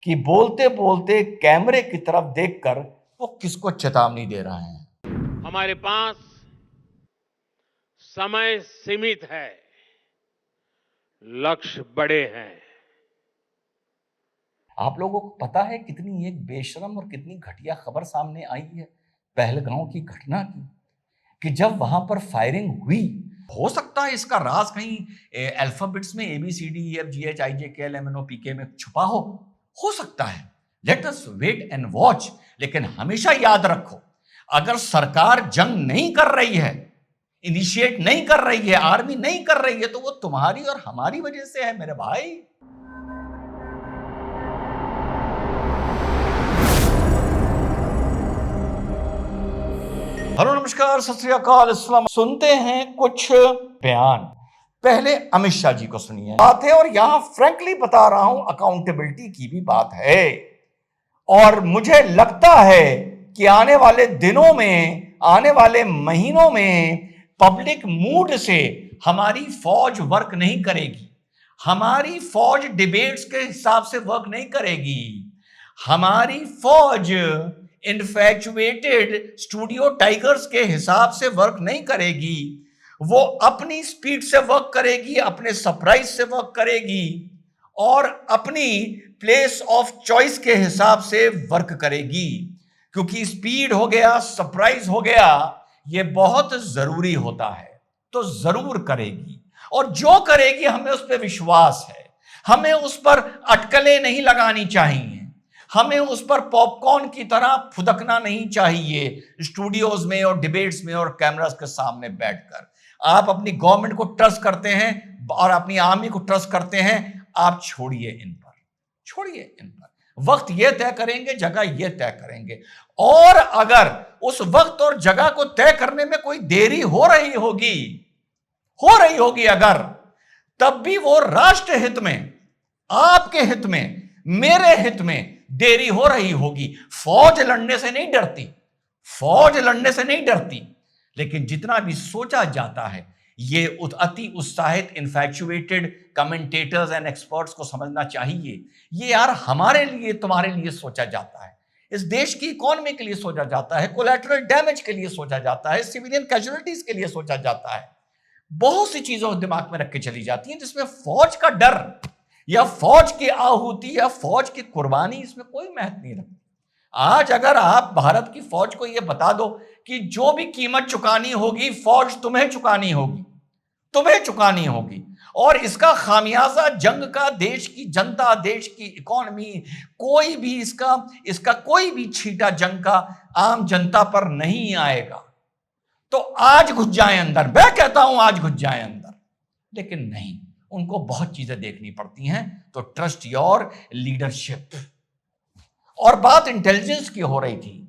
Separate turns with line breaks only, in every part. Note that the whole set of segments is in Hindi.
कि बोलते बोलते कैमरे की तरफ देखकर वो किसको चेतावनी दे रहा है।
हमारे पास समय सीमित है, लक्ष्य बड़े हैं।
आप लोगों को पता है कितनी एक बेशरम और कितनी घटिया खबर सामने आई है पहलगांव की घटना की, कि जब वहां पर फायरिंग हुई, हो सकता है इसका राज कहीं अल्फाबेट्स में ABCDEFGHIJKLMNOPK में छुपा हो सकता है। Let us wait and watch. लेकिन हमेशा याद रखो, अगर सरकार जंग नहीं कर रही है, इनिशिएट नहीं कर रही है, आर्मी नहीं कर रही है, तो वो तुम्हारी और हमारी वजह से है मेरे भाई। हेलो, नमस्कार, सत श्री अकाल, अस्सलाम। सुनते हैं कुछ बयान। पहले अमित शाह जी को सुनिए बात है, और यहां फ्रैंकली बता रहा हूं, अकाउंटेबिलिटी की भी बात है। और मुझे लगता है कि आने वाले दिनों में, आने वाले महीनों में पब्लिक मूड से हमारी फौज वर्क नहीं करेगी। हमारी फौज डिबेट्स के हिसाब से वर्क नहीं करेगी। हमारी फौज इन्फैचुएटेड स्टूडियो टाइगर्स के हिसाब से वर्क नहीं करेगी। वो अपनी स्पीड से वर्क करेगी, अपने सरप्राइज से वर्क करेगी और अपनी प्लेस ऑफ चॉइस के हिसाब से वर्क करेगी। क्योंकि स्पीड हो गया, सरप्राइज हो गया, ये बहुत जरूरी होता है। तो जरूर करेगी, और जो करेगी हमें उस पर विश्वास है। हमें उस पर अटकलें नहीं लगानी चाहिए, हमें उस पर पॉपकॉर्न की तरह फुदकना नहीं चाहिए स्टूडियोज में और डिबेट्स में और कैमरास के सामने बैठकर। आप अपनी गवर्नमेंट को ट्रस्ट करते हैं और अपनी आर्मी को ट्रस्ट करते हैं, आप छोड़िए इन पर, छोड़िए इन पर। वक्त ये तय करेंगे, जगह ये तय करेंगे। और अगर उस वक्त और जगह को तय करने में कोई देरी हो रही होगी अगर, तब भी वो राष्ट्र हित में, आपके हित में, मेरे हित में देरी हो रही होगी। फौज लड़ने से नहीं डरती, फौज लड़ने से नहीं डरती। लेकिन जितना भी सोचा जाता है, ये अति उत्साहित इन्फैचुएटेड कमेंटेटर्स एंड एक्सपर्ट्स को समझना चाहिए, ये यार हमारे लिए, तुम्हारे लिए सोचा जाता है। इस देश की इकोनॉमी के लिए सोचा जाता है, कोलैटरल डैमेज के लिए सोचा जाता है, सिविलियन कैजुअलिटीज के लिए सोचा जाता है। बहुत सी चीजों दिमाग में रख के चली जाती हैं, जिसमें फौज का डर या फौज की आहुति या फौज की कुर्बानी, इसमें कोई महत्व नहीं रखती। आज अगर आप भारत की फौज को यह बता दो कि जो भी कीमत चुकानी होगी, फौज तुम्हें चुकानी होगी, तुम्हें चुकानी होगी, और इसका खामियाजा जंग का देश की जनता, देश की इकोनॉमी, कोई भी इसका कोई भी छींटा जंग का आम जनता पर नहीं आएगा, तो आज घुस जाए अंदर। मैं कहता हूं आज घुस जाए अंदर। लेकिन नहीं, उनको बहुत चीजें देखनी पड़ती हैं। तो ट्रस्ट योर लीडरशिप। और बात इंटेलिजेंस की हो रही थी,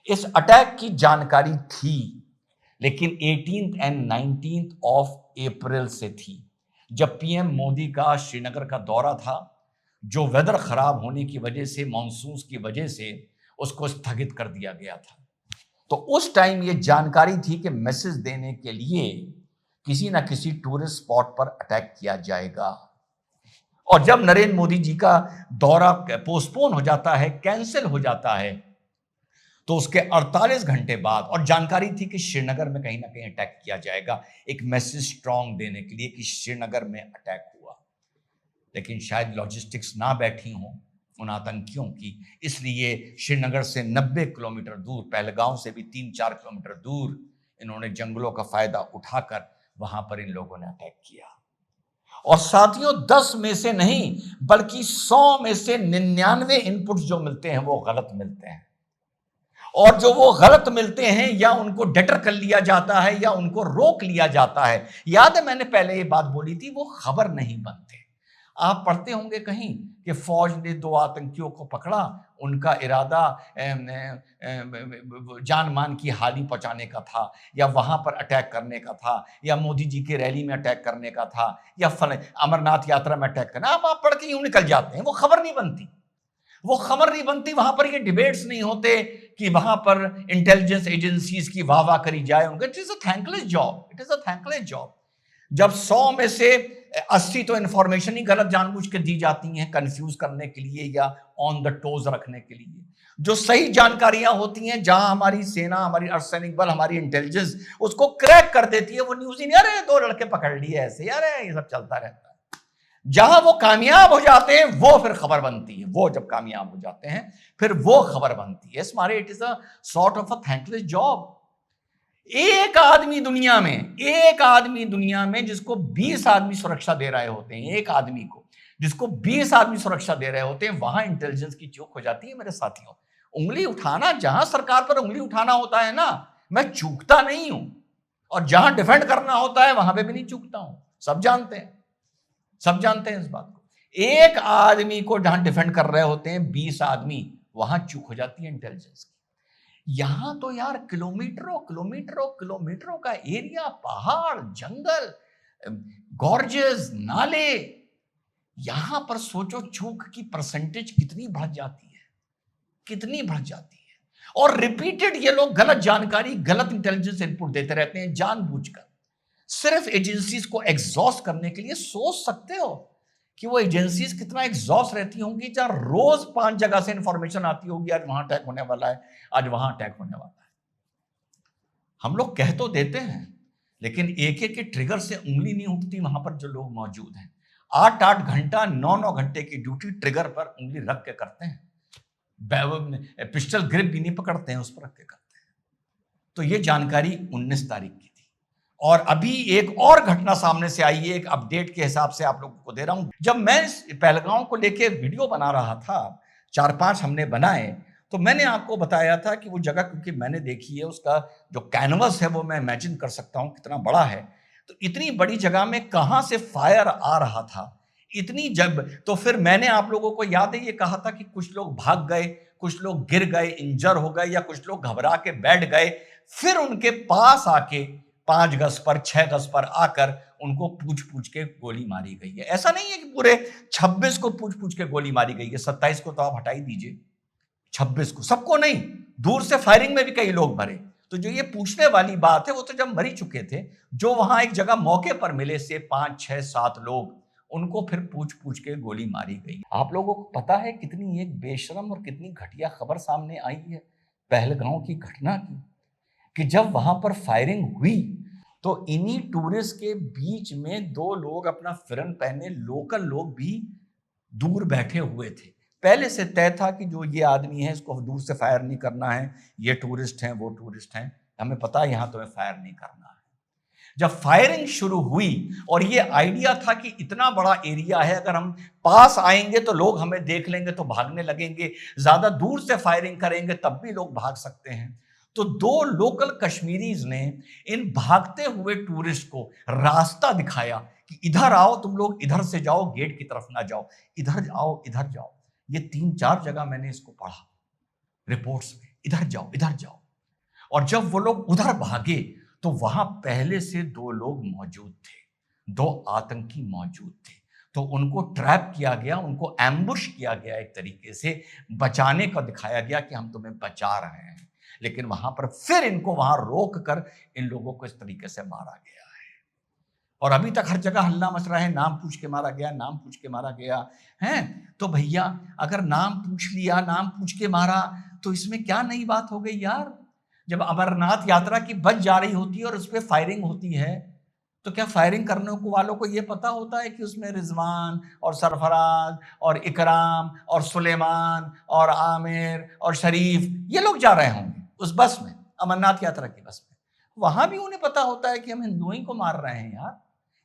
इस अटैक की जानकारी थी, लेकिन 18 एंड 19 ऑफ अप्रैल से थी, जब पीएम मोदी का श्रीनगर का दौरा था, जो वेदर खराब होने की वजह से, मानसून की वजह से उसको स्थगित कर दिया गया था। तो उस टाइम ये जानकारी थी कि मैसेज देने के लिए किसी ना किसी टूरिस्ट स्पॉट पर अटैक किया जाएगा। और जब नरेंद्र मोदी जी का दौरा पोस्टपोन हो जाता है, कैंसिल हो जाता है, तो उसके 48 घंटे बाद, और जानकारी थी कि श्रीनगर में कहीं ना कहीं अटैक किया जाएगा, एक मैसेज स्ट्रांग देने के लिए कि श्रीनगर में अटैक हुआ। लेकिन शायद लॉजिस्टिक्स ना बैठी हों उन आतंकियों की, इसलिए श्रीनगर से 90 किलोमीटर दूर, पहलगांव से भी 3-4 किलोमीटर दूर, इन्होंने जंगलों का फायदा उठाकर वहां पर इन लोगों ने अटैक किया। और साथियों, 10 में से नहीं बल्कि 100 में से 99 इनपुट जो मिलते हैं वो गलत मिलते हैं। और जो वो गलत मिलते हैं, या उनको डेटर कर लिया जाता है या उनको रोक लिया जाता है। याद है मैंने पहले ये बात बोली थी, वो खबर नहीं बनते। आप पढ़ते होंगे कहीं कि फौज ने 2 आतंकियों को पकड़ा, उनका इरादा जान मान की हानि पहुंचाने का था, या वहां पर अटैक करने का था, या मोदी जी की रैली में अटैक करने का था, या अमरनाथ यात्रा में अटैक करना। आप पढ़ के यूं निकल जाते हैं, वो खबर नहीं बनती, वो खबर नहीं बनती। वहां पर ये डिबेट्स नहीं होते कि वहां पर इंटेलिजेंस एजेंसीज की वाह वाह करी जाए उनका। It is a thankless job, it is a thankless job. जब 100 में से 80 तो इंफॉर्मेशन ही गलत जानबूझ के दी जाती हैं, कंफ्यूज करने के लिए या ऑन द टोज रखने के लिए। जो सही जानकारियां होती हैं, जहां हमारी सेना, हमारी अर्धसैनिक बल, हमारी इंटेलिजेंस उसको क्रैक कर देती है, वो न्यूज ही नहीं, अरे 2 लड़के पकड़ लिए ऐसे, अरे ये सब चलता रहता है। जहां वो कामयाब हो जाते हैं वो फिर खबर बनती है, वो जब कामयाब हो जाते हैं फिर वो खबर बनती है। हमारे it is a sort of a thankless job. एक आदमी दुनिया में जिसको 20 आदमी सुरक्षा दे रहे होते हैं, एक आदमी को जिसको 20 आदमी सुरक्षा दे रहे होते हैं, वहां इंटेलिजेंस की चूक हो जाती है। मेरे साथियों, उंगली उठाना, जहां सरकार पर उंगली उठाना होता है ना, मैं चूकता नहीं हूं, और जहां डिफेंड करना होता है वहां पे भी नहीं चूकता हूं। सब जानते हैं इस बात को। एक आदमी को जहां डिफेंड कर रहे होते हैं 20 आदमी, वहां चूक हो जाती है इंटेलिजेंस की। यहां तो यार किलोमीटरों का एरिया, पहाड़, जंगल, गॉर्जेस, नाले, यहां पर सोचो चूक की परसेंटेज कितनी बढ़ जाती है। और रिपीटेड ये लोग गलत जानकारी, गलत इंटेलिजेंस इनपुट देते रहते हैं जानबूझकर, सिर्फ एजेंसीज को एग्जॉस्ट करने के लिए। सोच सकते हो कि वो एजेंसीज कितना एग्जॉस्ट रहती होंगी, जहां रोज 5 जगह से इंफॉर्मेशन आती होगी, आज वहां अटैक होने वाला है, आज वहां अटैक होने वाला है। हम लोग कह तो देते हैं, लेकिन एक एक के ट्रिगर से उंगली नहीं उठती वहां पर जो लोग मौजूद हैं। 8-8 घंटा, 9-9 घंटे की ड्यूटी ट्रिगर पर उंगली रख के करते हैं, पिस्टल ग्रिप भी नहीं पकड़ते हैं, उस पर रख के करते हैं। तो ये जानकारी 19 तारीख की थी, और अभी एक और घटना सामने से आई है, एक अपडेट के हिसाब से आप लोगों को दे रहा हूं। जब मैं पहलगांव को लेके वीडियो बना रहा था, 4-5 हमने बनाए, तो मैंने आपको बताया था कि वो जगह, क्योंकि मैंने देखी है, उसका जो कैनवस है वो मैं इमेजिन कर सकता हूं कितना बड़ा है। तो इतनी बड़ी जगह में कहां से फायर आ रहा था, इतनी जब, तो फिर मैंने आप लोगों को याद है ये कहा था कि कुछ लोग भाग गए, कुछ लोग गिर गए, इंजर हो गए, या कुछ लोग घबरा के बैठ गए, फिर उनके पास आके 5 गज पर, 6 गज पर आकर उनको पूछ के गोली मारी गई है। ऐसा नहीं है कि पूरे 26 को पूछ के गोली मारी गई है, 27 को तो आप हटा ही दीजिए, 26 को, सबको नहीं, दूर से फायरिंग में भी कई लोग मरे। तो जो ये पूछने वाली बात है, वो तो जब मर ही चुके थे। जो वहां एक जगह मौके पर मिले से 5, 6, 7 लोग, उनको फिर पूछ के गोली मारी गई। आप लोगों को पता है कितनी एक बेशरम और कितनी घटिया खबर सामने आई है पहलगांव की घटना की, कि जब वहां पर फायरिंग हुई तो इन्हीं टूरिस्ट के बीच में 2 लोग अपना फिरन पहने लोकल लोग भी दूर बैठे हुए थे। पहले से तय था कि जो ये आदमी है इसको दूर से फायर नहीं करना है, ये टूरिस्ट हैं, वो टूरिस्ट हैं, हमें पता है यहां तुम्हें फायर नहीं करना है। जब फायरिंग शुरू हुई, और ये आइडिया था कि इतना बड़ा एरिया है, अगर हम पास आएंगे तो लोग हमें देख लेंगे तो भागने लगेंगे, ज्यादा दूर से फायरिंग करेंगे तब भी लोग भाग सकते हैं। तो 2 लोकल कश्मीरीज ने इन भागते हुए टूरिस्ट को रास्ता दिखाया कि इधर आओ, तुम लोग इधर से जाओ, गेट की तरफ ना जाओ, इधर आओ, इधर जाओ। ये 3-4 जगह मैंने इसको पढ़ा रिपोर्ट्स में, इधर जाओ, इधर जाओ। और जब वो लोग उधर भागे तो वहां पहले से 2 लोग मौजूद थे, 2 आतंकी मौजूद थे। तो उनको ट्रैप किया गया, उनको एम्बुश किया गया, एक तरीके से बचाने का दिखाया गया कि हम तुम्हें बचा रहे हैं। लेकिन वहां पर फिर इनको वहां रोक कर इन लोगों को इस तरीके से मारा गया है। और अभी तक हर जगह हल्ला मच रहा है, नाम पूछ के मारा गया, नाम पूछ के मारा गया है। तो भैया, अगर नाम पूछ लिया, नाम पूछ के मारा, तो इसमें क्या नई बात हो गई यार? जब अमरनाथ यात्रा की बस जा रही होती है और उस पर फायरिंग होती है, तो क्या फायरिंग करने वालों को यह पता होता है कि उसमें रिजवान और सरफराज और इकराम और सुलेमान और आमिर और शरीफ ये लोग जा रहे होंगे उस बस में, अमरनाथ यात्रा की बस में? वहां भी उन्हें पता होता है कि हम हिंदुओं ही को मार रहे हैं यार।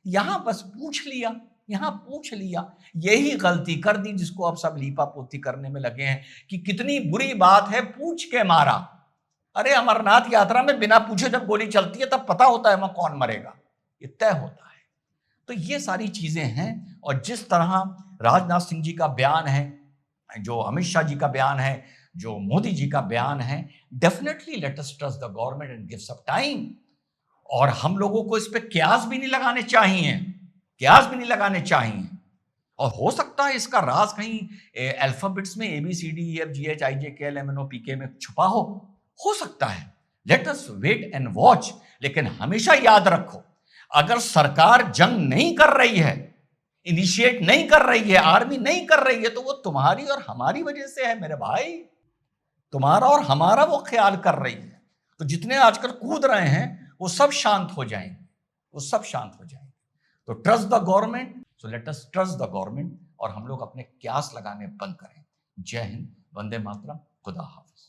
यहां बस पूछ लिया, यहां पूछ लिया, यही गलती कर दी जिसको अब सब लीपा पोती करने में लगे हैं कि कितनी बुरी बात है, पूछ के मारा। अरे अमरनाथ यात्रा में बिना पूछे जब गोली चलती है तब पता होता है वहां कौन मरेगा, ये तय होता है। तो ये सारी चीजें हैं। और जिस तरह राजनाथ सिंह जी का बयान है, जो अमित शाह जी का बयान है, जो मोदी जी का बयान है, definitely let us trust the government and give some time. और हम लोगों को इस पे क्यास भी नहीं लगाने चाहिए, क्यास भी नहीं लगाने चाहिए। और हो सकता है इसका राज कहीं अल्फाबेट्स में ABCDEFGHIJKLMNOPK में छुपा हो सकता है। Let us wait and watch. लेकिन हमेशा याद रखो, अगर सरकार जंग नहीं कर रही है इनिशिएट नहीं कर रही है, आर्मी नहीं कर रही है, तो वो तुम्हारी और हमारी वजह से है मेरे भाई। तुम्हारा और हमारा वो ख्याल कर रही है। तो जितने आजकल कूद रहे हैं वो सब शांत हो जाएंगे, वो सब शांत हो जाएंगे। तो trust the government, so let us trust the government, और हम लोग अपने क्यास लगाने बंद करें। जय हिंद, वंदे मातरम, खुदा हाफिज।